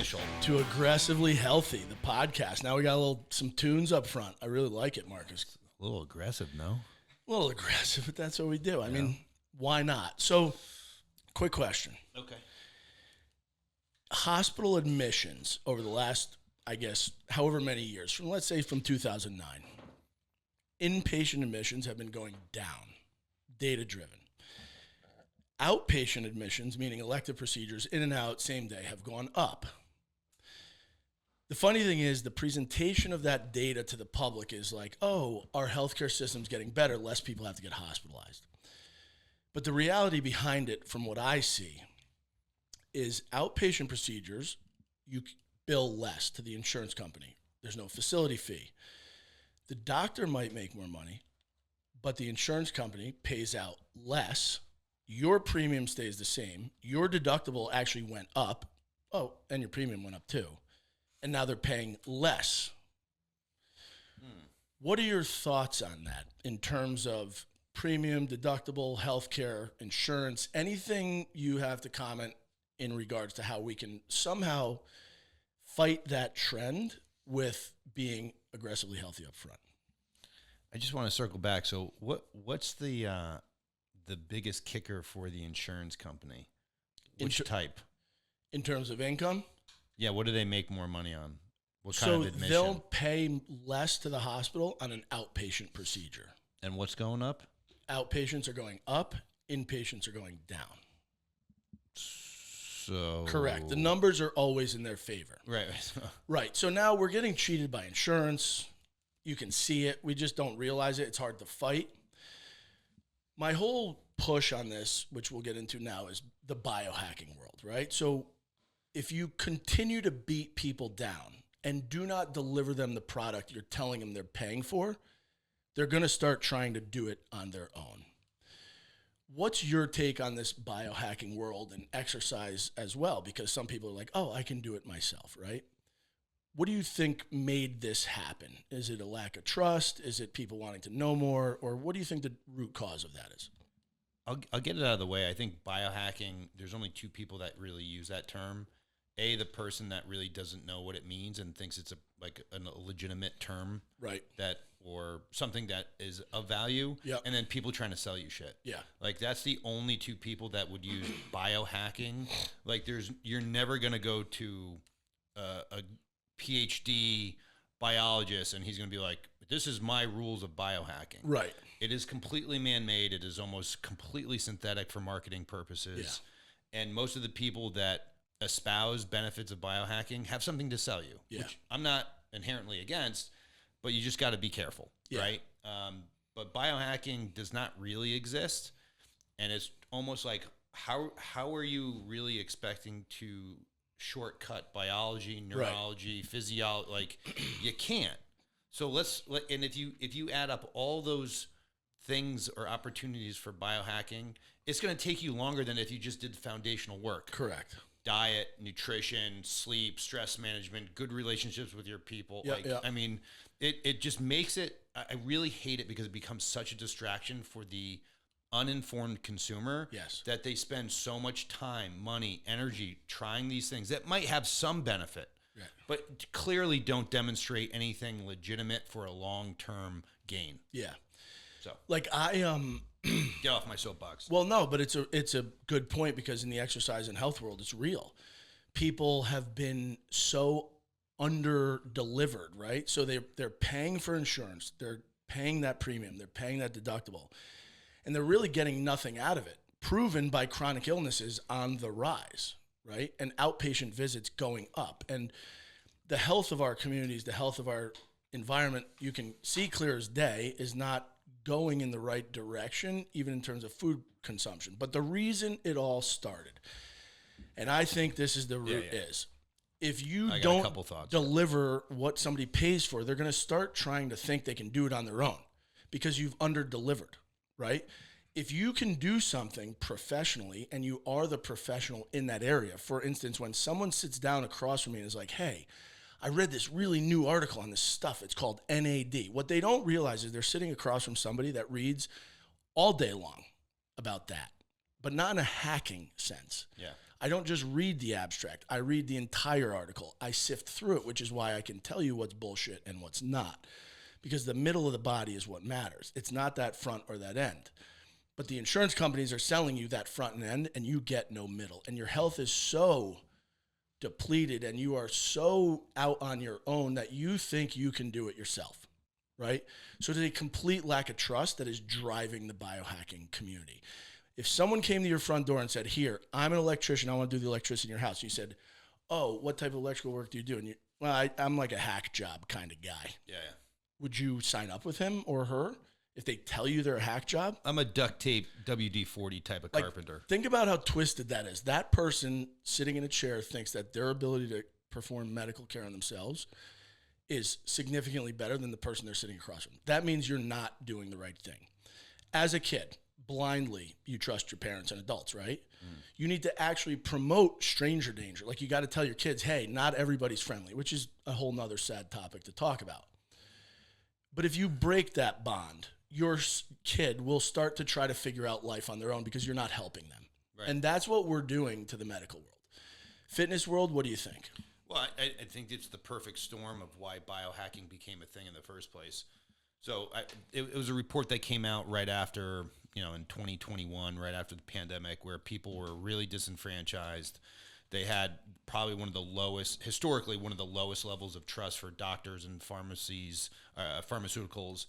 official. To Aggressively Healthy, the podcast. Now we got some tunes up front. I really like it, Marcus. A little aggressive, no? A little aggressive, but that's what we do. I mean, why not? So, quick question. Okay. Hospital admissions over the last, I guess, however many years, let's say from 2009, inpatient admissions have been going down, data-driven. Outpatient admissions, meaning elective procedures, in and out, same day, have gone up. The funny thing is the presentation of that data to the public is like, oh, our healthcare system's getting better, less people have to get hospitalized. But the reality behind it, from what I see, is outpatient procedures, you bill less to the insurance company. There's no facility fee. The doctor might make more money, but the insurance company pays out less. Your premium stays the same. Your deductible actually went up. Oh, and your premium went up too. And now they're paying less. What are your thoughts on that in terms of premium, deductible, healthcare, insurance, anything you have to comment in regards to how we can somehow fight that trend with being aggressively healthy up front? I just want to circle back. So what's the biggest kicker for the insurance company? Which type? In terms of income? Yeah, what do they make more money on? What kind of admission? So they'll pay less to the hospital on an outpatient procedure. And what's going up? Outpatients are going up, inpatients are going down. So correct. The numbers are always in their favor. Right. Right. So now we're getting cheated by insurance. You can see it. We just don't realize it. It's hard to fight. My whole push on this, which we'll get into now, is the biohacking world, right? So if you continue to beat people down and do not deliver them the product you're telling them they're paying for, they're going to start trying to do it on their own. What's your take on this biohacking world and exercise as well? Because some people are like, oh, I can do it myself, right? What do you think made this happen? Is it a lack of trust? Is it people wanting to know more? Or what do you think the root cause of that is? I'll get it out of the way. I think biohacking, there's only two people that really use that term. A, the person that really doesn't know what it means and thinks it's a legitimate term. Right. Or something that is of value. Yep. And then people trying to sell you shit. Yeah. Like that's the only two people that would use biohacking. Like you're never going to go to a PhD biologist and he's going to be like, this is my rules of biohacking. Right. It is completely man-made. It is almost completely synthetic for marketing purposes. Yeah. And most of the people that espouse benefits of biohacking have something to sell you, which I'm not inherently against, but you just got to be careful, right? But biohacking does not really exist. And it's almost like, how are you really expecting to shortcut biology, neurology, physiology? Like you can't. So and if you add up all those things or opportunities for biohacking, it's going to take you longer than if you just did foundational work. Correct. Diet, nutrition, sleep, stress management, good relationships with your people. I mean, it just makes it, I really hate it because it becomes such a distraction for the uninformed consumer. Yes. That they spend so much time, money, energy trying these things that might have some benefit. Right. But clearly don't demonstrate anything legitimate for a long-term gain. Yeah. So, like get off my soapbox. Well, no, but it's a good point because in the exercise and health world, it's real. People have been so under-delivered, right? So they're paying for insurance, they're paying that premium, they're paying that deductible, and they're really getting nothing out of it. Proven by chronic illnesses on the rise, right? And outpatient visits going up. And the health of our communities, the health of our environment, you can see clear as day, is not going in the right direction, even in terms of food consumption. But the reason it all started, and I think this is the root, is if you don't deliver what somebody pays for, they're going to start trying to think they can do it on their own because you've under-delivered, right? If you can do something professionally and you are the professional in that area, for instance, when someone sits down across from me and is like, hey, I read this really new article on this stuff. It's called NAD. What they don't realize is they're sitting across from somebody that reads all day long about that, but not in a hacking sense. Yeah. I don't just read the abstract. I read the entire article. I sift through it, which is why I can tell you what's bullshit and what's not. Because the middle of the body is what matters. It's not that front or that end. But the insurance companies are selling you that front and end, and you get no middle. And your health is so depleted, and you are so out on your own that you think you can do it yourself, right? So there's a complete lack of trust that is driving the biohacking community. If someone came to your front door and said, here, I'm an electrician, I want to do the electricity in your house. And you said, oh, what type of electrical work do you do? And I'm like a hack job kind of guy. Yeah. Would you sign up with him or her if they tell you they're a hack job? I'm a duct tape WD-40 type of carpenter. Think about how twisted that is. That person sitting in a chair thinks that their ability to perform medical care on themselves is significantly better than the person they're sitting across from. That means you're not doing the right thing. As a kid, blindly, you trust your parents and adults, right? You need to actually promote stranger danger. Like, you got to tell your kids, hey, not everybody's friendly, which is a whole nother sad topic to talk about. But if you break that bond, your kid will start to try to figure out life on their own because you're not helping them. Right. And that's what we're doing to the medical world. Fitness world, what do you think? Well, I think it's the perfect storm of why biohacking became a thing in the first place. So it was a report that came out right after, in 2021, right after the pandemic, where people were really disenfranchised. They had probably historically one of the lowest levels of trust for doctors and pharmacies, pharmaceuticals.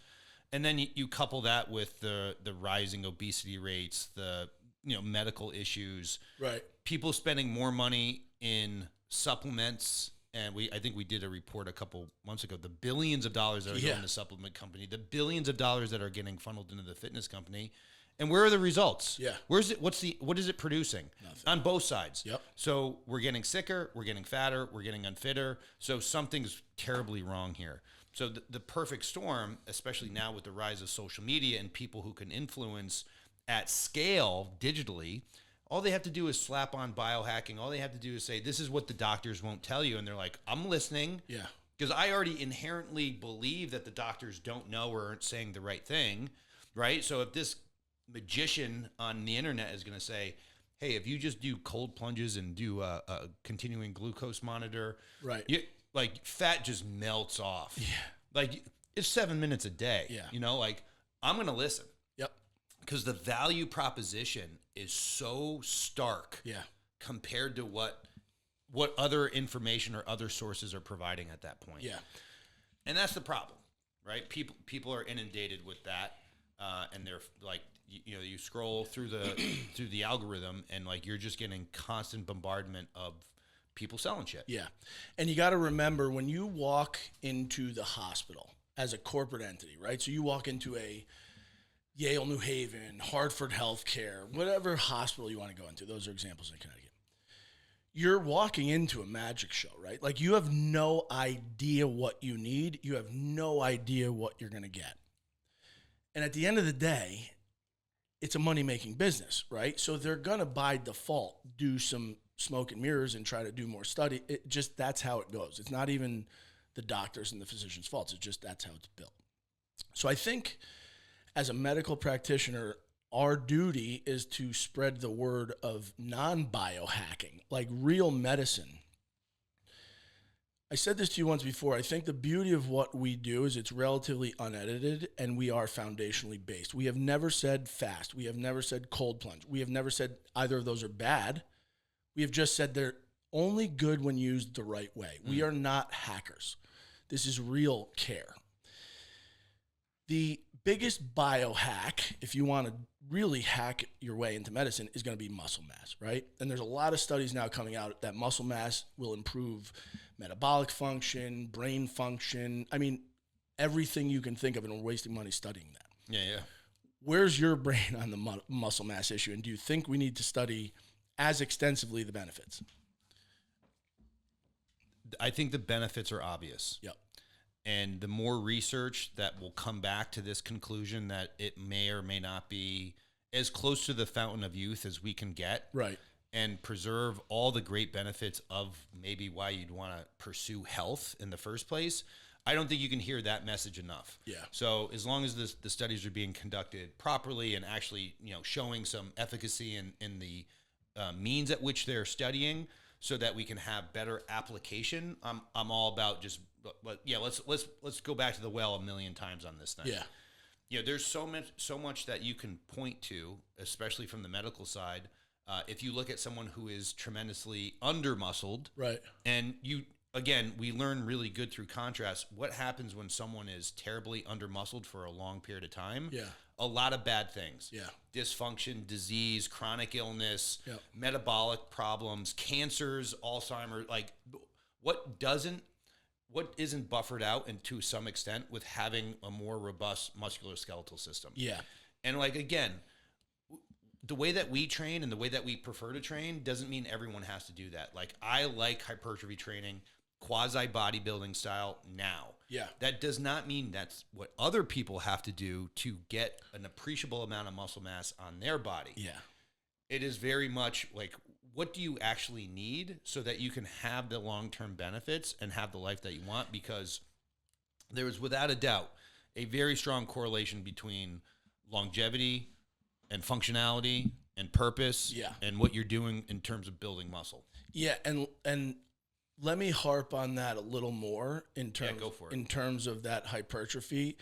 And then you couple that with the rising obesity rates, the medical issues, right? People spending more money in supplements, and I think we did a report a couple months ago. The billions of dollars that are going to the supplement company, the billions of dollars that are getting funneled into the fitness company. And where are the results? Yeah. Where's it? What is it producing? Nothing. On both sides. Yep. So we're getting sicker, we're getting fatter, we're getting unfitter. So something's terribly wrong here. So the perfect storm, especially now with the rise of social media and people who can influence at scale digitally, all they have to do is slap on biohacking. All they have to do is say, this is what the doctors won't tell you. And they're like, I'm listening. Yeah. Because I already inherently believe that the doctors don't know or aren't saying the right thing, right? So if this magician on the internet is going to say, hey, if you just do cold plunges and do a continuing glucose monitor, right? Fat just melts off. Yeah. Like, it's 7 minutes a day. Yeah. I'm going to listen. Yep. Because the value proposition is so stark. Yeah. Compared to what other information or other sources are providing at that point. Yeah. And that's the problem, right? People are inundated with that. And they're like, you scroll through the algorithm, and like you're just getting constant bombardment of people selling shit. Yeah. And you got to remember, when you walk into the hospital as a corporate entity, right? So you walk into a Yale, New Haven, Hartford Healthcare, whatever hospital you want to go into. Those are examples in Connecticut. You're walking into a magic show, right? Like, you have no idea what you need. You have no idea what you're going to get. And at the end of the day, it's a money-making business, right? So they're going to, by default, do some smoke and mirrors and try to do more study. That's how it goes. It's not even the doctors and the physicians' faults. It's just that's how it's built. So I think as a medical practitioner, our duty is to spread the word of non-biohacking, like real medicine. I said this to you once before. I think the beauty of what we do is it's relatively unedited, and we are foundationally based. We have never said fast. We have never said cold plunge. We have never said either of those are bad. We have just said they're only good when used the right way. We are not hackers. This is real care. The biggest biohack, if you want to really hack your way into medicine, is going to be muscle mass, right? And there's a lot of studies now coming out that muscle mass will improve metabolic function, brain function. I mean, everything you can think of, and we're wasting money studying that. Yeah. Where's your brain on the muscle mass issue? And do you think we need to study as extensively the benefits? I think the benefits are obvious. Yep. And the more research that will come back to this conclusion that it may or may not be as close to the fountain of youth as we can get. Right. And preserve all the great benefits of maybe why you'd want to pursue health in the first place. I don't think you can hear that message enough. Yeah. So as long as the studies are being conducted properly and actually, showing some efficacy in the means at which they're studying, so that we can have better application. I'm all about just, let's go back to the well a million times on this thing. Yeah. There's so much that you can point to, especially from the medical side. If you look at someone who is tremendously under-muscled, right, and we learn really good through contrast. What happens when someone is terribly under-muscled for a long period of time? Yeah. A lot of bad things. Yeah. Dysfunction, disease, chronic illness, yeah. metabolic problems, cancers, Alzheimer's, like what isn't buffered out, and to some extent, with having a more robust musculoskeletal system. Yeah. And like, again, the way that we train and the way that we prefer to train doesn't mean everyone has to do that. Like, I like hypertrophy training, quasi bodybuilding style now. Yeah. That does not mean that's what other people have to do to get an appreciable amount of muscle mass on their body. Yeah. It is very much like, what do you actually need so that you can have the long-term benefits and have the life that you want? Because there is, without a doubt, a very strong correlation between longevity and functionality and purpose, and what you're doing in terms of building muscle. Yeah, and let me harp on that a little more in terms of that hypertrophy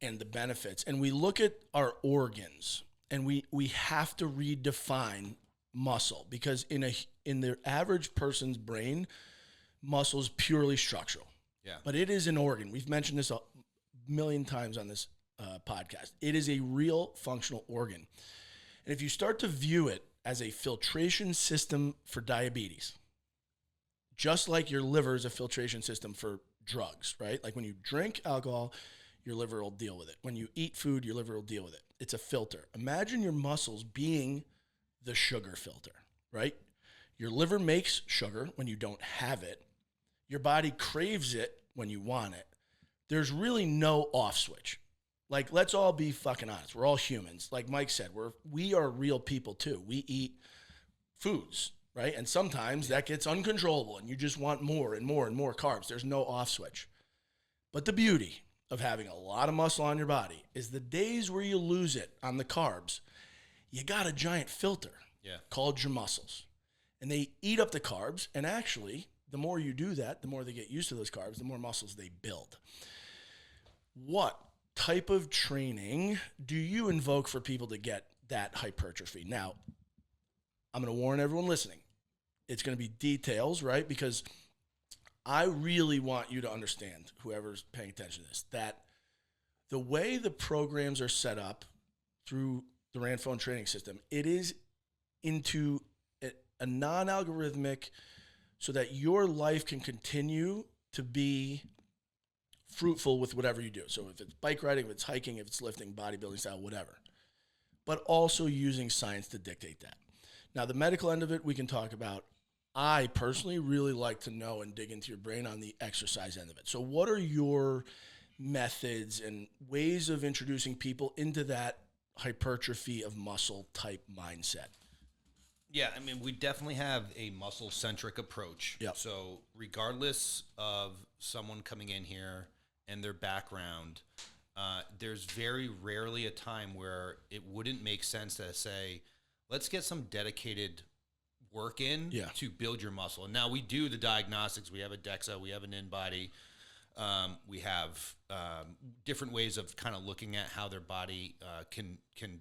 and the benefits. And we look at our organs, and we have to redefine muscle, because in the average person's brain, muscle is purely structural. Yeah. But it is an organ. We've mentioned this a million times on this podcast. It is a real functional organ. And if you start to view it as a filtration system for diabetes, just like your liver is a filtration system for drugs, right? Like when you drink alcohol, your liver will deal with it. When you eat food, your liver will deal with it. It's a filter. Imagine your muscles being the sugar filter, right? Your liver makes sugar when you don't have it. Your body craves it when you want it. There's really no off switch. Like, let's all be fucking honest. We're all humans. Like Mike said, we are real people too. We eat foods, right? And sometimes that gets uncontrollable and you just want more and more and more carbs. There's no off switch. But the beauty of having a lot of muscle on your body is the days where you lose it on the carbs, you got a giant filter called your muscles. And they eat up the carbs. And actually, the more you do that, the more they get used to those carbs, the more muscles they build. What type of training do you invoke for people to get that hypertrophy? Now, I'm going to warn everyone listening. It's going to be details, right? Because I really want you to understand, whoever's paying attention to this, that the way the programs are set up through the Ranfone training system, it is into a non-algorithmic, so that your life can continue to be fruitful with whatever you do. So if it's bike riding, if it's hiking, if it's lifting, bodybuilding style, whatever. But also using science to dictate that. Now, the medical end of it, we can talk about. I personally really like to know and dig into your brain on the exercise end of it. So what are your methods and ways of introducing people into that hypertrophy of muscle type mindset? Yeah, I mean, we definitely have a muscle-centric approach. Yep. So regardless of someone coming in here and their background, there's very rarely a time where it wouldn't make sense to say, let's get some dedicated work in to build your muscle. And now we do the diagnostics. We have a DEXA. We have an InBody. We have different ways of kind of looking at how their body can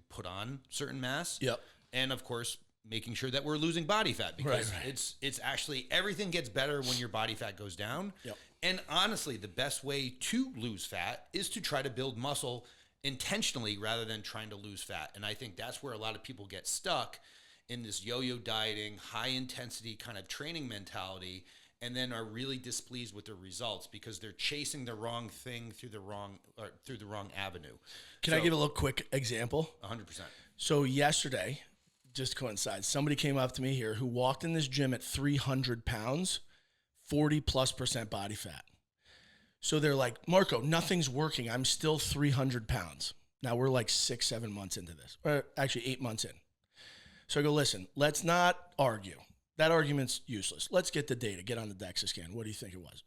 put on certain mass. Yep. And, of course, making sure that we're losing body fat, because it's actually, everything gets better when your body fat goes down. Yep. And honestly, the best way to lose fat is to try to build muscle intentionally rather than trying to lose fat. And I think that's where a lot of people get stuck in this yo-yo dieting, high intensity kind of training mentality, and then are really displeased with the results because they're chasing the wrong thing through the wrong avenue. Can I give a little quick example? 100%. So yesterday, just coincides, somebody came up to me here who walked in this gym at 300 pounds, 40+% body fat. So they're like, Marco, nothing's working. I'm still 300 pounds. Now we're like 6-7 months into this, or actually 8 months in. So I go, listen, let's not argue. That argument's useless. Let's get the data. Get on the DEXA scan. What do you think it was?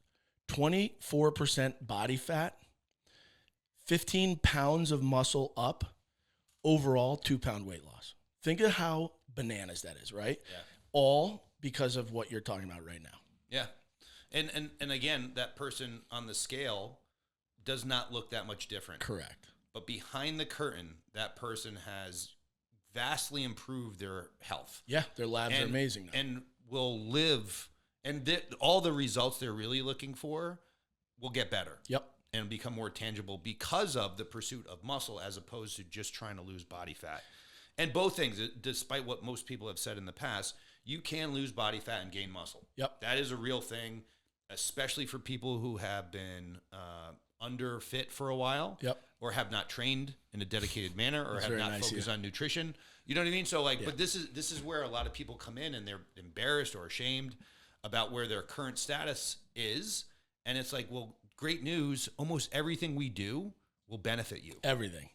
24% body fat, 15 pounds of muscle up, overall 2-pound weight loss. Think of how bananas that is, right? Yeah. All because of what you're talking about right now. Yeah. And again, that person on the scale does not look that much different. Correct. But behind the curtain, that person has vastly improved their health. Yeah, their labs are amazing now. And will live, and all the results they're really looking for will get better. Yep. And become more tangible because of the pursuit of muscle as opposed to just trying to lose body fat. And both things, despite what most people have said in the past, you can lose body fat and gain muscle. Yep. That is a real thing, especially for people who have been under fit for a while. Yep. Or have not trained in a dedicated manner, or have not focused on nutrition. You know what I mean? So like, but this is where a lot of people come in and they're embarrassed or ashamed about where their current status is. And it's like, well, great news. Almost everything we do will benefit you. Everything.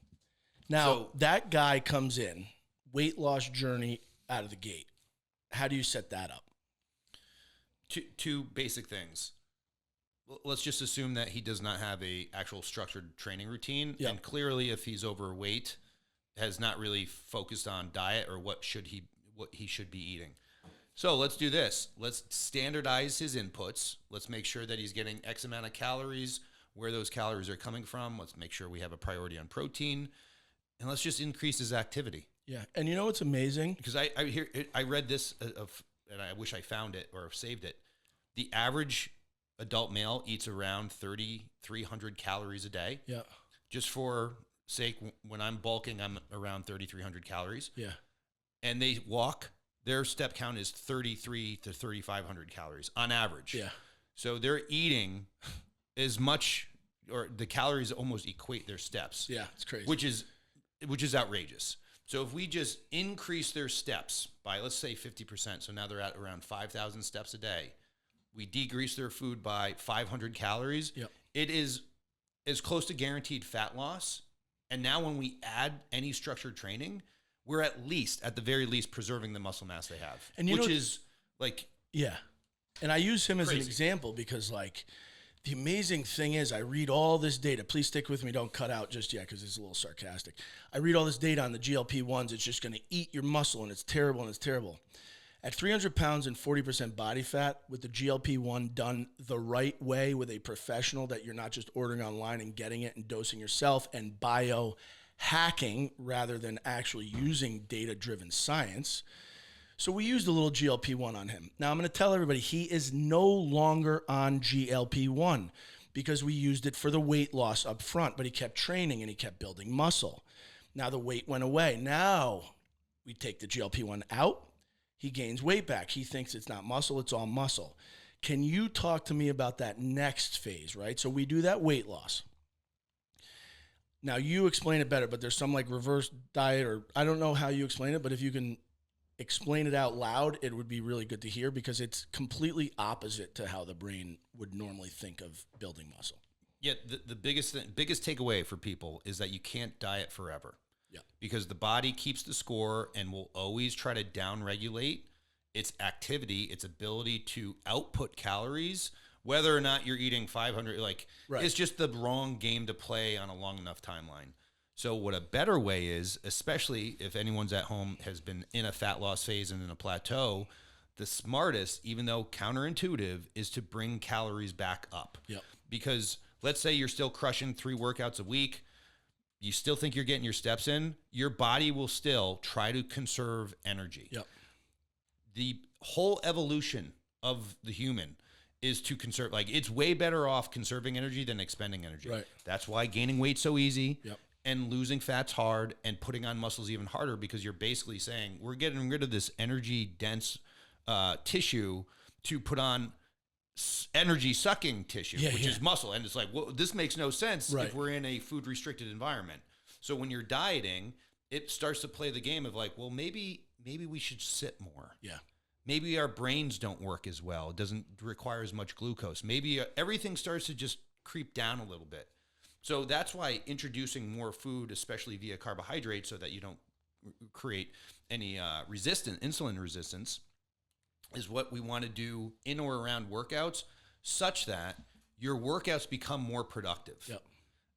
Now, that guy comes in, weight loss journey out of the gate. How do you set that up? Two basic things. Let's just assume that he does not have a actual structured training routine. Yep. And clearly, if he's overweight, has not really focused on diet or what he should be eating. So let's do this. Let's standardize his inputs. Let's make sure that he's getting X amount of calories, where those calories are coming from. Let's make sure we have a priority on protein. And let's just increase his activity. Yeah. And you know what's amazing? Because I read this, and I wish I found it or saved it. The average adult male eats around 3,300 calories a day. Yeah. Just for sake, when I'm bulking, I'm around 3,300 calories. Yeah. And they walk, their step count is 3,300 to 3,500 calories on average. Yeah. So they're eating as much, or the calories almost equate their steps. Yeah, it's crazy. Which is outrageous. So if we just increase their steps by, let's say, 50%, so now they're at around 5,000 steps a day, we decrease their food by 500 calories. Yep. It is as close to guaranteed fat loss. And now when we add any structured training, we're at the very least, preserving the muscle mass they have. And which is like... Yeah. And I use him as crazy. an example because, like, the amazing thing is I read all this data. Please stick with me. Don't cut out just yet because it's a little sarcastic. I read all this data on the GLP-1s. It's just going to eat your muscle, and it's terrible, and it's terrible. At 300 pounds and 40% body fat, with the GLP-1 done the right way with a professional that you're not just ordering online and getting it and dosing yourself and biohacking rather than actually using data-driven science. So we used a little GLP-1 on him. Now I'm going to tell everybody he is no longer on GLP-1 because we used it for the weight loss up front, but he kept training and he kept building muscle. Now the weight went away. Now we take the GLP-1 out. He gains weight back. He thinks it's not muscle, it's all muscle. Can you talk to me about that next phase, right? So we do that weight loss. Now you explain it better, but there's some like reverse diet, or I don't know how you explain it, but if you can explain it out loud, it would be really good to hear because it's completely opposite to how the brain would normally think of building muscle. Yeah, the biggest takeaway for people is that you can't diet forever. Yeah. Because the body keeps the score and will always try to downregulate its activity, its ability to output calories, whether or not you're eating 500. Like, right. It's just the wrong game to play on a long enough timeline. So what a better way is, especially if anyone's at home has been in a fat loss phase and in a plateau, the smartest, even though counterintuitive, is to bring calories back up. Yep. Because let's say you're still crushing 3 workouts a week. You still think you're getting your steps in, your body will still try to conserve energy. Yep. The whole evolution of the human is to conserve. Like, it's way better off conserving energy than expending energy. Right. That's why gaining weight's so easy. Yep. And losing fat's hard, and putting on muscle's even harder, because you're basically saying we're getting rid of this energy dense tissue to put on energy sucking tissue, which is muscle. And it's like, well, this makes no sense if we're in a food restricted environment. So when you're dieting, it starts to play the game of like, well, maybe we should sit more. Yeah. Maybe our brains don't work as well. It doesn't require as much glucose. Maybe everything starts to just creep down a little bit. So that's why introducing more food, especially via carbohydrates, so that you don't create any insulin resistance, is what we want to do in or around workouts, such that your workouts become more productive. Yep.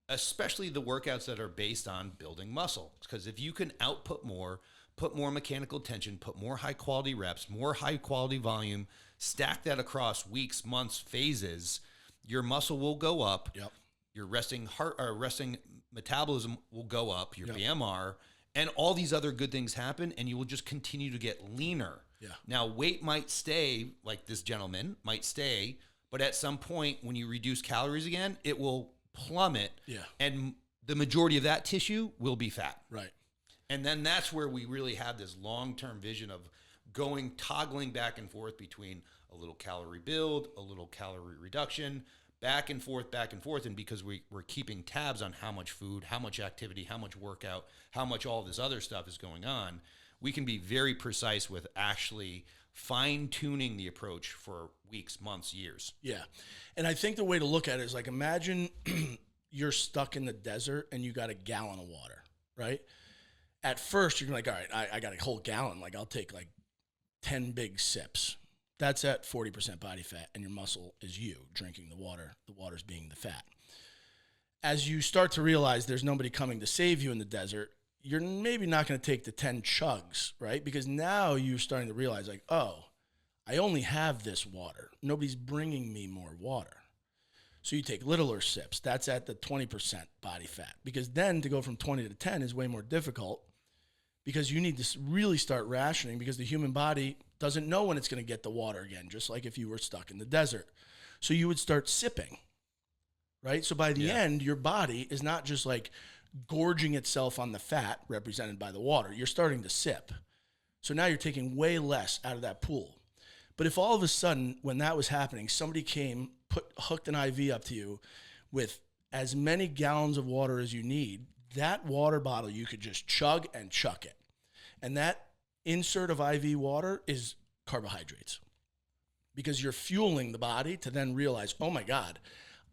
Especially the workouts that are based on building muscle. Because if you can output more put more mechanical tension, put more high quality reps, more high quality volume, stack that across weeks, months, phases, your muscle will go up. Yep. Your resting metabolism will go up, your BMR, and all these other good things happen, and you will just continue to get leaner. Yeah. Now, weight might stay, like this gentleman might stay, but at some point when you reduce calories again, it will plummet. Yeah. And the majority of that tissue will be fat. Right. And then that's where we really have this long-term vision of toggling back and forth between a little calorie build, a little calorie reduction, back and forth. And because we're keeping tabs on how much food, how much activity, how much workout, how much all this other stuff is going on, we can be very precise with actually fine-tuning the approach for weeks, months, years. Yeah. And I think the way to look at it is like, imagine you're stuck in the desert and you got a gallon of water, right? At first, you're like, all right, I got a whole gallon. Like, I'll take like 10 big sips. That's at 40% body fat, and your muscle is you drinking the water. The water's being the fat. As you start to realize there's nobody coming to save you in the desert, you're maybe not going to take the 10 chugs, right? Because now you're starting to realize, like, oh, I only have this water. Nobody's bringing me more water. So you take littler sips. That's at the 20% body fat. Because then to go from 20 to 10 is way more difficult, because you need to really start rationing, because the human body doesn't know when it's going to get the water again, just like if you were stuck in the desert. So you would start sipping, right? So by the end, your body is not just like gorging itself on the fat represented by the water. You're starting to sip. So now you're taking way less out of that pool. But if all of a sudden, when that was happening, somebody came, hooked an IV up to you with as many gallons of water as you need, that water bottle, you could just chug and chuck it. And that insert of IV water is carbohydrates, because you're fueling the body to then realize, oh my God,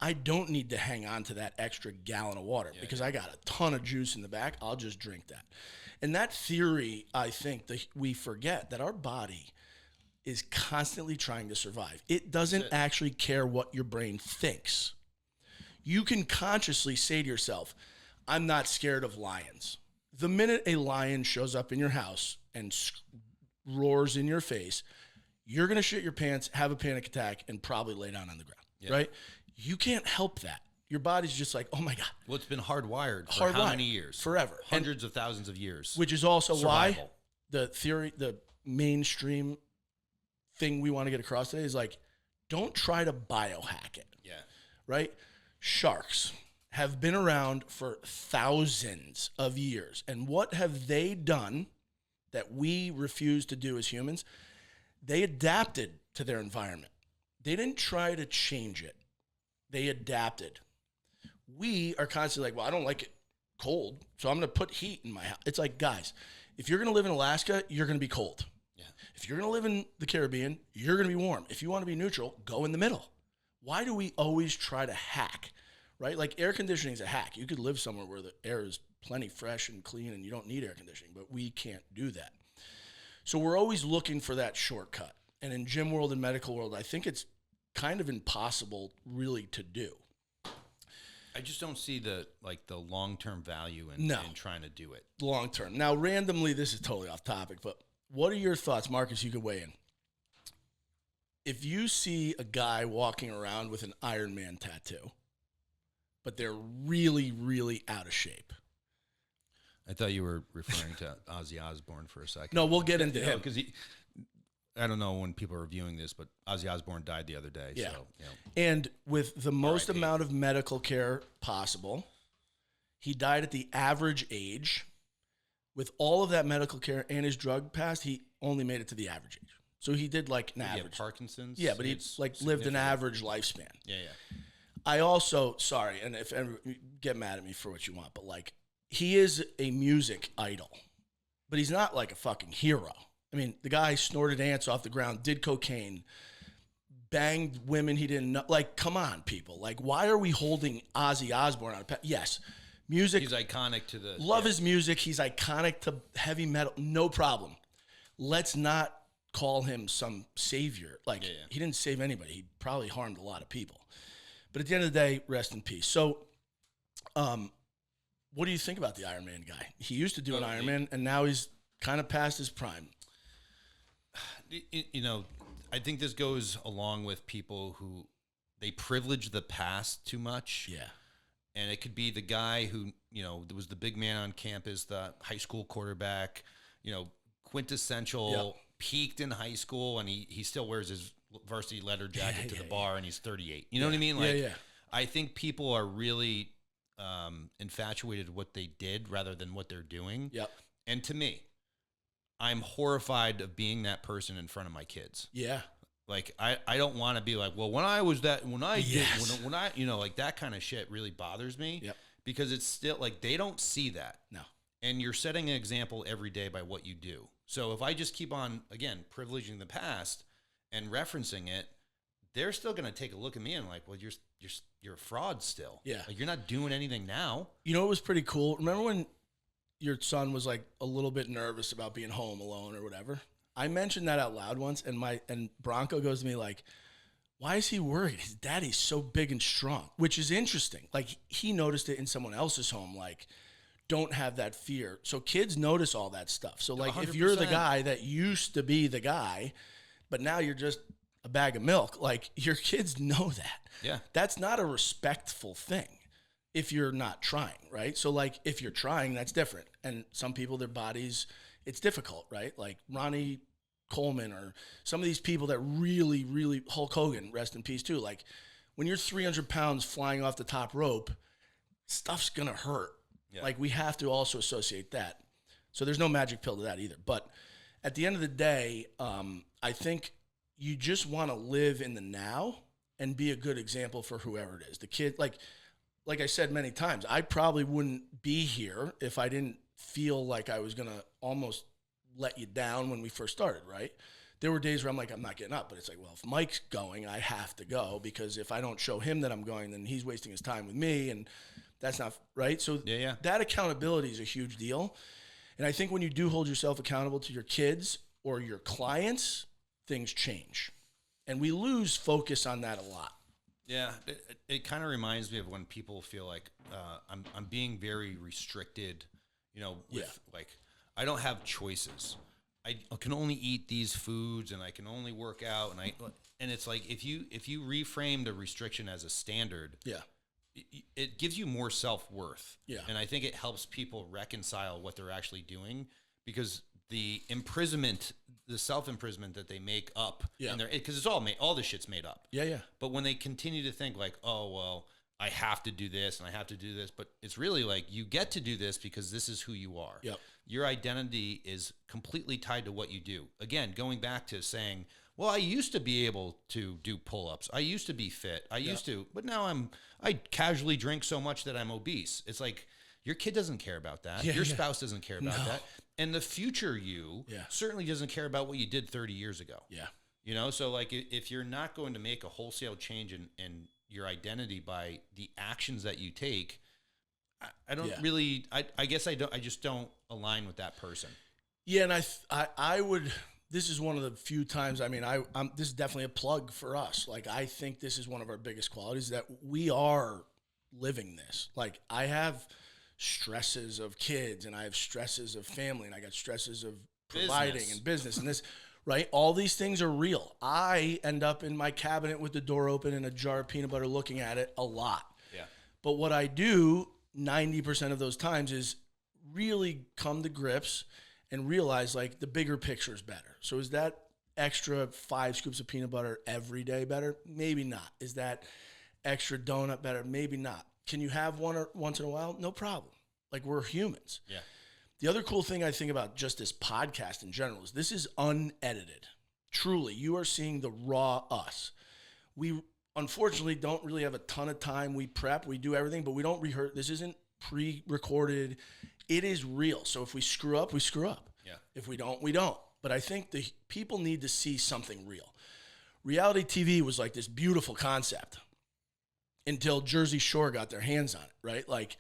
I don't need to hang on to that extra gallon of water because I got a ton of juice in the back. I'll just drink that. And that theory, I think that we forget that our body is constantly trying to survive. It doesn't actually care what your brain thinks. You can consciously say to yourself, I'm not scared of lions. The minute a lion shows up in your house and roars in your face, you're going to shit your pants, have a panic attack, and probably lay down on the ground, right? You can't help that. Your body's just like, oh my God. Well, it's been hardwired for how many years? Forever. Hundreds of thousands of years. Which is also Survival. why the theory, the mainstream thing we want to get across today is like, don't try to biohack it. Yeah. Right? Sharks have been around for thousands of years. And what have they done that we refuse to do as humans? They adapted to their environment. They didn't try to change it. They adapted. We are constantly like, well, I don't like it cold, so I'm going to put heat in my house. It's like, guys, if you're going to live in Alaska, you're going to be cold. Yeah. If you're going to live in the Caribbean, you're going to be warm. If you want to be neutral, go in the middle. Why do we always try to hack? Right? Like, air conditioning is a hack. You could live somewhere where the air is plenty fresh and clean and you don't need air conditioning, but we can't do that. So we're always looking for that shortcut. And in gym world and medical world, I think it's kind of impossible really to do. I just don't see the long-term value in trying to do it. Long term. Now, randomly, this is totally off topic, but what are your thoughts, Marcus? You could weigh in. If you see a guy walking around with an Iron Man tattoo, but they're really, really out of shape. I thought you were referring to Ozzy Osbourne for a second. No, we'll get into him. Because I don't know when people are viewing this, but Ozzy Osbourne died the other day. Yeah. So, And with the most amount of medical care possible, he died at the average age. With all of that medical care and his drug past, he only made it to the average age. So he did like an average. Parkinson's? Yeah, but he lived an average lifespan. Yeah. I also, sorry, and if get mad at me for what you want, but like, he is a music idol, but he's not like a fucking hero. I mean, the guy snorted ants off the ground, did cocaine, banged women he didn't know. Like, come on, people. Like, why are we holding Ozzy Osbourne on a Yes, music. He's iconic to the... Love his music. He's iconic to heavy metal. No problem. Let's not call him some savior. Like, he didn't save anybody. He probably harmed a lot of people. But at the end of the day, rest in peace. So, what do you think about the Iron Man guy? He used to do an Iron Man, and now he's kind of past his prime. You know, I think this goes along with people who they privilege the past too much. Yeah. And it could be the guy who, you know, was the big man on campus, the high school quarterback, you know, quintessential, peaked in high school, and he still wears his varsity leather jacket to the bar, and he's 38. You know what I mean? Like, I think people are really infatuated with what they did rather than what they're doing. Yep. And to me, I'm horrified of being that person in front of my kids. Yeah. Like, I don't want to be like, well, when I you know, like that kind of shit really bothers me. Yep. Because it's still like, they don't see that. No. And you're setting an example every day by what you do. So if I just keep on, again, privileging the past and referencing it, they're still going to take a look at me and like, well, you're a fraud still. Yeah. Like, you're not doing anything now. You know, it was pretty cool. Remember when your son was like a little bit nervous about being home alone or whatever? I mentioned that out loud once, and Bronco goes to me like, why is he worried? His daddy's so big and strong, which is interesting. Like, he noticed it in someone else's home, like, don't have that fear. So kids notice all that stuff. So like 100%. If you're the guy that used to be the guy, but now you're just a bag of milk, like, your kids know that. Yeah. That's not a respectful thing if you're not trying, right? So like, if you're trying, that's different. And some people, their bodies, it's difficult, right? Like Ronnie Coleman or some of these people that really, really, Hulk Hogan, rest in peace too. Like, when you're 300 pounds flying off the top rope, stuff's going to hurt. Yeah. Like, we have to also associate that. So there's no magic pill to that either. But at the end of the day, I think you just want to live in the now and be a good example for whoever it is. The kid, like I said many times, I probably wouldn't be here if I didn't feel like I was going to almost let you down when we first started, right? There were days where I'm like, I'm not getting up, but it's like, well, if Mike's going, I have to go, because if I don't show him that I'm going, then he's wasting his time with me, and that's not right. So that accountability is a huge deal. And I think when you do hold yourself accountable to your kids or your clients, things change. And we lose focus on that a lot. Yeah, it kind of reminds me of when people feel like I'm being very restricted, you know, with like, I don't have choices. I can only eat these foods, and I can only work out, and it's like, if you reframe the restriction as a standard, it gives you more self-worth. Yeah. And I think it helps people reconcile what they're actually doing, because the self-imprisonment that they make up, because it's all this shit's made up. Yeah, yeah. But when they continue to think like, oh, well, I have to do this and I have to do this, but it's really like, you get to do this because this is who you are. Yep. Your identity is completely tied to what you do. Again, going back to saying, well, I used to be able to do pull-ups. I used to be fit. I used to, but now I casually drink so much that I'm obese. It's like, your kid doesn't care about that. Your spouse doesn't care about that. And the future you certainly doesn't care about what you did 30 years ago. Yeah. You know, so like, if you're not going to make a wholesale change in your identity by the actions that you take, I don't really, I guess I just don't align with that person. Yeah. And I would, this is one of the few times, I mean, this is definitely a plug for us. Like, I think this is one of our biggest qualities, that we are living this. Like, I have stresses of kids, and I have stresses of family, and I got stresses of providing and business and this, right? All these things are real. I end up in my cabinet with the door open and a jar of peanut butter looking at it a lot. Yeah. But what I do 90% of those times is really come to grips and realize, like, the bigger picture is better. So is that extra 5 scoops of peanut butter every day better? Maybe not. Is that extra donut better? Maybe not. Can you have one once in a while? No problem. Like, we're humans. Yeah. The other cool thing I think about just this podcast in general is this is unedited. Truly, you are seeing the raw us. We unfortunately don't really have a ton of time. We prep, we do everything, but we don't rehearse. This isn't pre-recorded. It is real. So if we screw up, we screw up. Yeah. If we don't, we don't. But I think the people need to see something real. Reality TV was like this beautiful concept until Jersey Shore got their hands on it, right? Like,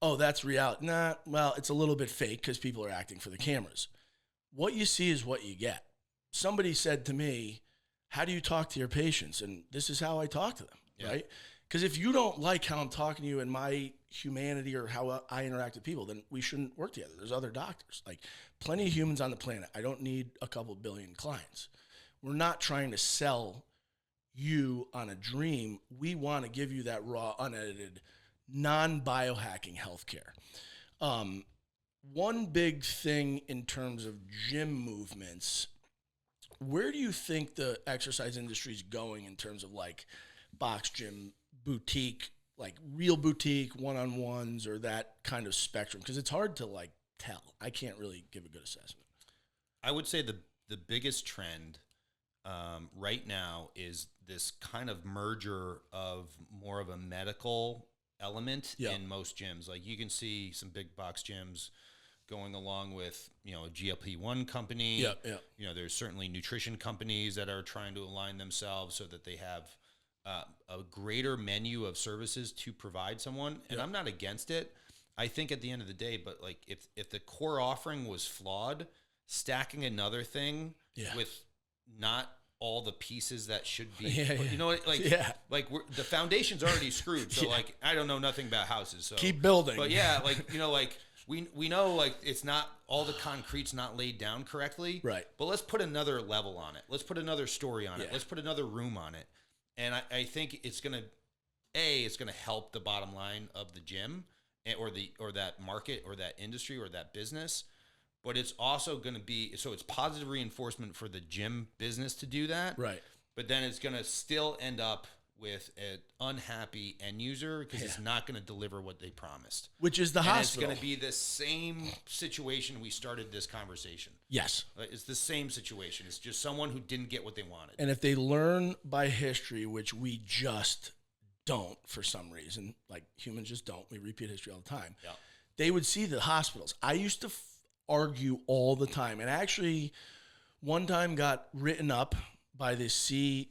oh, that's reality. Nah, well, it's a little bit fake because people are acting for the cameras. What you see is what you get. Somebody said to me, how do you talk to your patients? And this is how I talk to them, right? Because if you don't like how I'm talking to you and my humanity or how I interact with people, then we shouldn't work together. There's other doctors. Like, plenty of humans on the planet. I don't need a couple billion clients. We're not trying to sell you on a dream. We want to give you that raw, unedited, non-biohacking healthcare. One big thing in terms of gym movements, where do you think the exercise industry is going in terms of like box gym, boutique, like real boutique one-on-ones or that kind of spectrum? Because it's hard to like tell. I can't really give a good assessment. I would say the biggest trend right now is this kind of merger of more of a medical element in most gyms. Like you can see some big box gyms going along with, a GLP-1 company. There's certainly nutrition companies that are trying to align themselves so that they have a greater menu of services to provide someone. And I'm not against it. I think at the end of the day, but like if the core offering was flawed, stacking another thing with not all the pieces that should be, the foundation's already screwed. So like, I don't know nothing about houses. So keep building. But we know like it's not all the concrete's not laid down correctly. Right. But let's put another level on it. Let's put another story on it. Let's put another room on it. And I think it's gonna help the bottom line of the gym or that market or that industry or that business. But it's also going to be, so it's positive reinforcement for the gym business to do that. Right. But then it's going to still end up with an unhappy end user because it's not going to deliver what they promised. Which is the hospital. It's going to be the same situation we started this conversation. Yes. It's the same situation. It's just someone who didn't get what they wanted. And if they learn by history, which we just don't for some reason, like humans just don't, we repeat history all the time, they would see the hospitals. I used to argue all the time, and actually one time got written up by the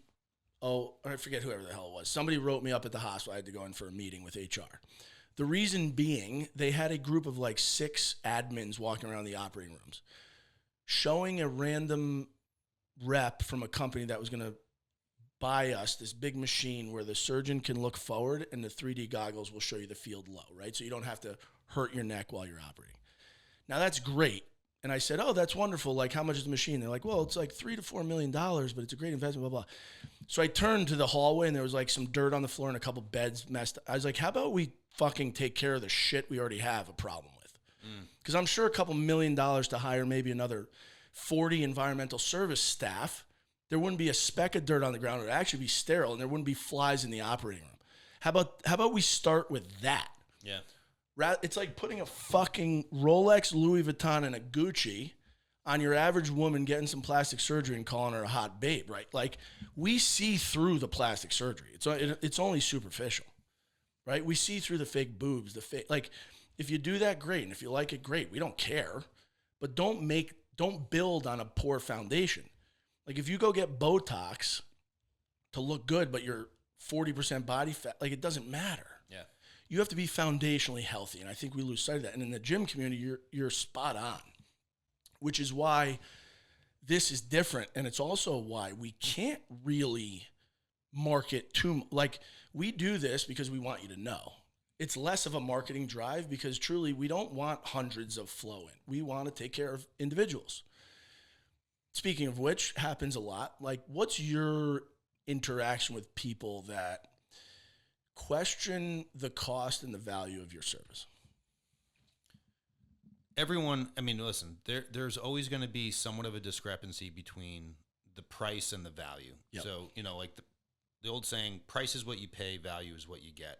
I forget whoever the hell it was. Somebody wrote me up at the hospital. I had to go in for a meeting with HR. The reason being, they had a group of like 6 admins walking around the operating rooms, showing a random rep from a company that was going to buy us this big machine where the surgeon can look forward and the 3D goggles will show you the field low, right? So you don't have to hurt your neck while you're operating. Now, that's great. And I said, oh, that's wonderful. Like, how much is the machine? They're like, well, it's like $3 to $4 million, but it's a great investment, blah, blah. So I turned to the hallway, and there was like some dirt on the floor and a couple beds messed up. I was like, how about we fucking take care of the shit we already have a problem with? Because I'm sure a couple $1 million to hire maybe another 40 environmental service staff, there wouldn't be a speck of dirt on the ground. It would actually be sterile, and there wouldn't be flies in the operating room. How about we start with that? Yeah. It's like putting a fucking Rolex, Louis Vuitton, and a Gucci on your average woman getting some plastic surgery and calling her a hot babe, right? Like, we see through the plastic surgery. It's only superficial, right? We see through the fake boobs, like, if you do that, great. And if you like it, great. We don't care. But don't build on a poor foundation. Like, if you go get Botox to look good, but you're 40% body fat, like, it doesn't matter. Yeah. You have to be foundationally healthy, and I think we lose sight of that. And in the gym community, you're spot on, which is why this is different, and it's also why we can't really market like, we do this because we want you to know. It's less of a marketing drive because truly we don't want hundreds of flow in. We want to take care of individuals. Speaking of which, happens a lot. Like, what's your interaction with people that question the cost and the value of your service? Everyone, I mean, listen, there's always going to be somewhat of a discrepancy between the price and the value. Yep. So, like the old saying, price is what you pay, value is what you get.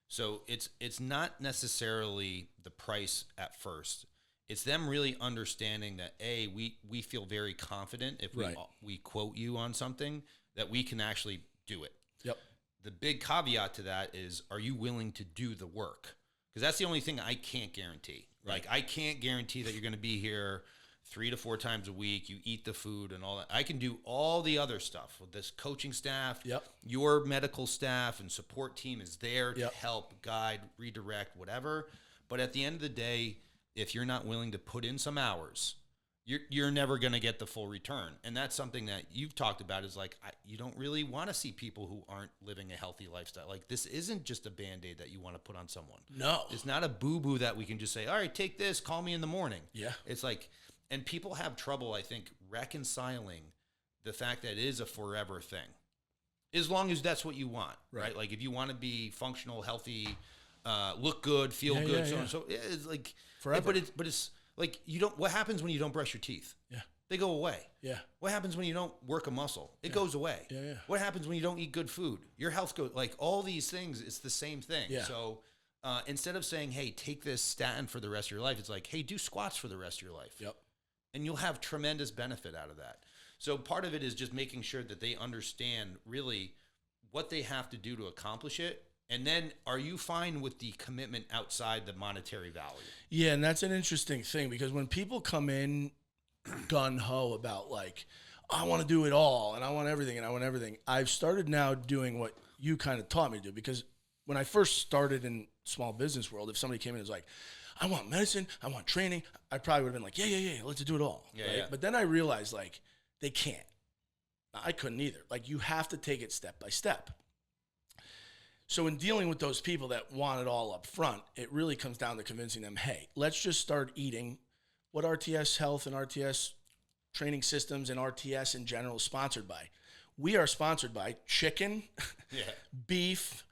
So it's not necessarily the price at first. It's them really understanding that, we feel very confident if we quote you on something that we can actually do it. Yep. The big caveat to that is, are you willing to do the work? Because that's the only thing I can't guarantee. Right. Like, I can't guarantee that you're going to be here 3 to 4 times a week. You eat the food and all that. I can do all the other stuff with this coaching staff. Yep. Your medical staff and support team is there to help, guide, redirect, whatever. But at the end of the day, if you're not willing to put in some hours you're never going to get the full return. And that's something that you've talked about is like, you don't really want to see people who aren't living a healthy lifestyle. Like, this isn't just a Band-Aid that you want to put on someone. No. It's not a boo-boo that we can just say, all right, take this, call me in the morning. Yeah. It's like, and people have trouble, I think, reconciling the fact that it is a forever thing. As long as that's what you want, right? Like, if you want to be functional, healthy, look good, feel good, so on and so, it's like forever. But it's like, you don't. What happens when you don't brush your teeth? Yeah, they go away. Yeah. What happens when you don't work a muscle? It goes away. Yeah. What happens when you don't eat good food? Your health goes. Like, all these things, it's the same thing. Yeah. So instead of saying, "Hey, take this statin for the rest of your life," it's like, "Hey, do squats for the rest of your life." Yep. And you'll have tremendous benefit out of that. So part of it is just making sure that they understand really what they have to do to accomplish it. And then, are you fine with the commitment outside the monetary value? Yeah, and that's an interesting thing, because when people come in gung-ho about like, I want to do it all and I want everything, I've started now doing what you kind of taught me to do. Because when I first started in small business world, if somebody came in and was like, I want medicine, I want training, I probably would have been like, yeah, let's do it all. Yeah, right? yeah. But then I realized, like, they can't. I couldn't either. Like, you have to take it step by step. So in dealing with those people that want it all up front, it really comes down to convincing them, hey, let's just start eating what RTS Health and RTS Training Systems and RTS in general is sponsored by. We are sponsored by chicken, beef,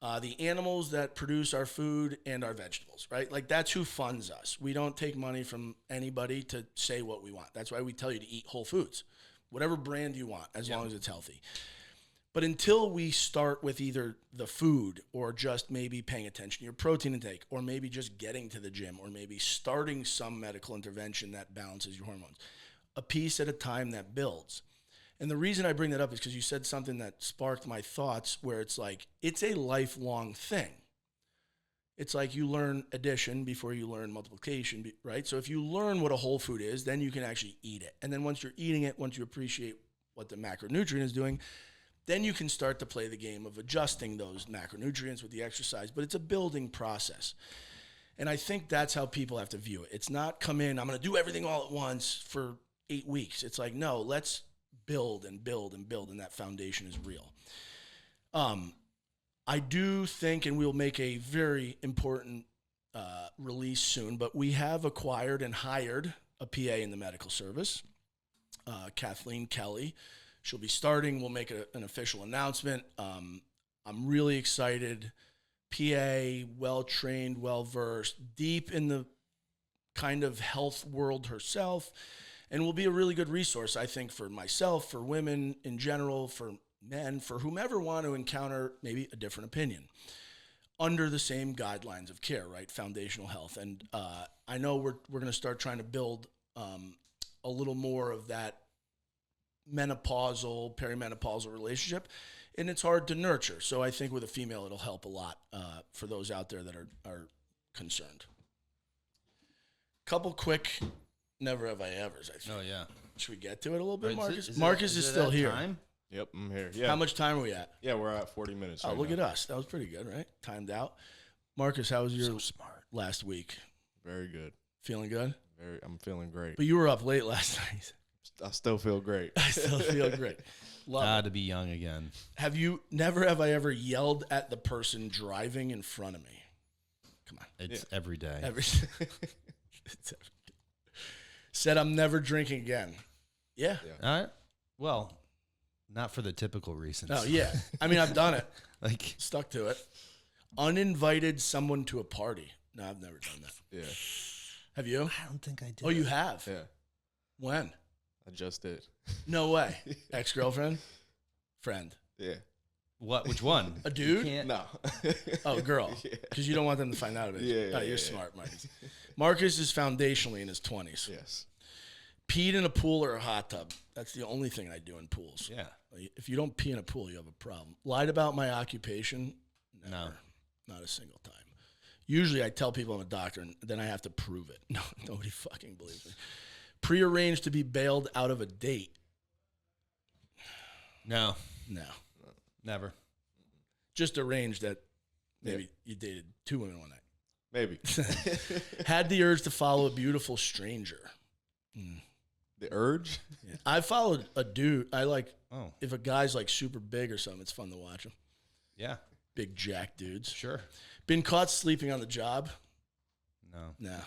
the animals that produce our food, and our vegetables, right? Like, that's who funds us. We don't take money from anybody to say what we want. That's why we tell you to eat whole foods, whatever brand you want, as long as it's healthy. But until we start with either the food or just maybe paying attention to your protein intake, or maybe just getting to the gym, or maybe starting some medical intervention that balances your hormones, a piece at a time that builds. And the reason I bring that up is because you said something that sparked my thoughts, where it's like, it's a lifelong thing. It's like you learn addition before you learn multiplication, right? So if you learn what a whole food is, then you can actually eat it. And then once you're eating it, once you appreciate what the macronutrient is doing, then you can start to play the game of adjusting those macronutrients with the exercise. But it's a building process. And I think that's how people have to view it. It's not come in, I'm going to do everything all at once for 8 weeks. It's like, no, let's build and build and build, and that foundation is real. I do think, and we'll make a very important release soon, but we have acquired and hired a PA in the medical service, Kathleen Kelly. She'll be starting. We'll make an official announcement. I'm really excited. PA, well-trained, well-versed, deep in the kind of health world herself, and will be a really good resource, I think, for myself, for women in general, for men, for whomever want to encounter maybe a different opinion under the same guidelines of care, right? Foundational health. And I know we're going to start trying to build a little more of that menopausal, perimenopausal relationship, and it's hard to nurture. So I think with a female, it'll help a lot for those out there that are concerned. Couple quick never have I evers, I think. Oh, yeah. Should we get to it a little bit, Marcus? Is Marcus is still here. Time? Yep, I'm here. Yeah. How much time are we at? Yeah, we're at 40 minutes. Oh, look at us. That was pretty good, right? Timed out. Marcus, how was your last week? Very good. Feeling good? I'm feeling great. But you were up late last night. I still feel great. I still feel great. Love it. To be young again. Never have I ever yelled at the person driving in front of me. Come on. It's every day. It's every day. Said I'm never drinking again. Yeah. Well, not for the typical reasons. Oh, yeah. I mean, I've done it. Like, stuck to it. Uninvited someone to a party. No, I've never done that. Yeah. Have you? I don't think I did. Oh, you have? Yeah. When? I just did. No way. Ex-girlfriend? Friend? Yeah. What? Which one? A dude? No. Oh, girl. Yeah. Because you don't want them to find out of it. Yeah. You're smart, Marcus. Marcus is foundationally in his 20s. Yes. Peed in a pool or a hot tub. That's the only thing I do in pools. Yeah. If you don't pee in a pool, you have a problem. Lied about my occupation? Never. No. Not a single time. Usually I tell people I'm a doctor, and then I have to prove it. No, nobody fucking believes me. Prearranged to be bailed out of a date? No. No. Never. Just arranged that maybe you dated 2 women one night. Maybe. Had the urge to follow a beautiful stranger? The urge? I followed a dude. I like Oh, if a guy's like super big or something, it's fun to watch him. yeah, Big jack dudes. sure. Been caught sleeping on the job? No. No.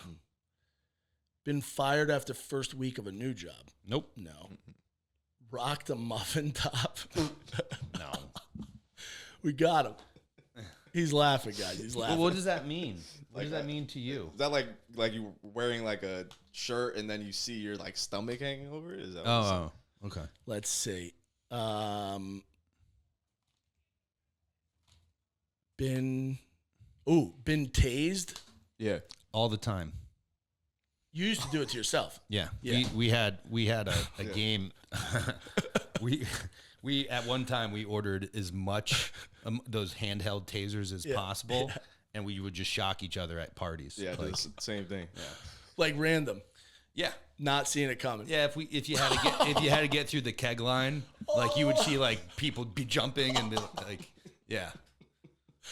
Been fired after first week of a new job? Nope. No. Rocked a muffin top? No. We got him. He's laughing, guys. He's laughing. Well, what does that mean? What Like does that that. mean to you? Is that like you wearing like a shirt and then you see your like stomach hanging over it? Is that what Oh, okay. Let's see. Been tased? Yeah. All the time. You used to do it to yourself. Yeah. Yeah. We had a game. we at one time we ordered as much those handheld tasers as possible, and we would just shock each other at parties. Yeah, Like, the same thing. Yeah. Like random. yeah. Not seeing it coming. Yeah, if you had to get through the keg line, like you would see like people be jumping and be like, yeah.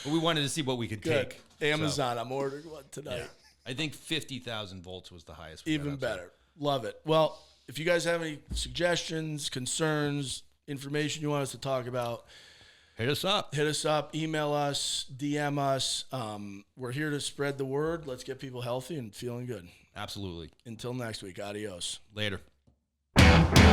But we wanted to see what we could Good. take. Amazon, I'm ordering one tonight. So, I think 50,000 volts was the highest. we got Even up to. better. Love it. Well, if you guys have any suggestions, concerns, information you want us to talk about, Hit us up. hit us up, email us, DM us. We're here to spread the word. Let's get people healthy and feeling good. Absolutely. Until next week, adios. Later. Yeah.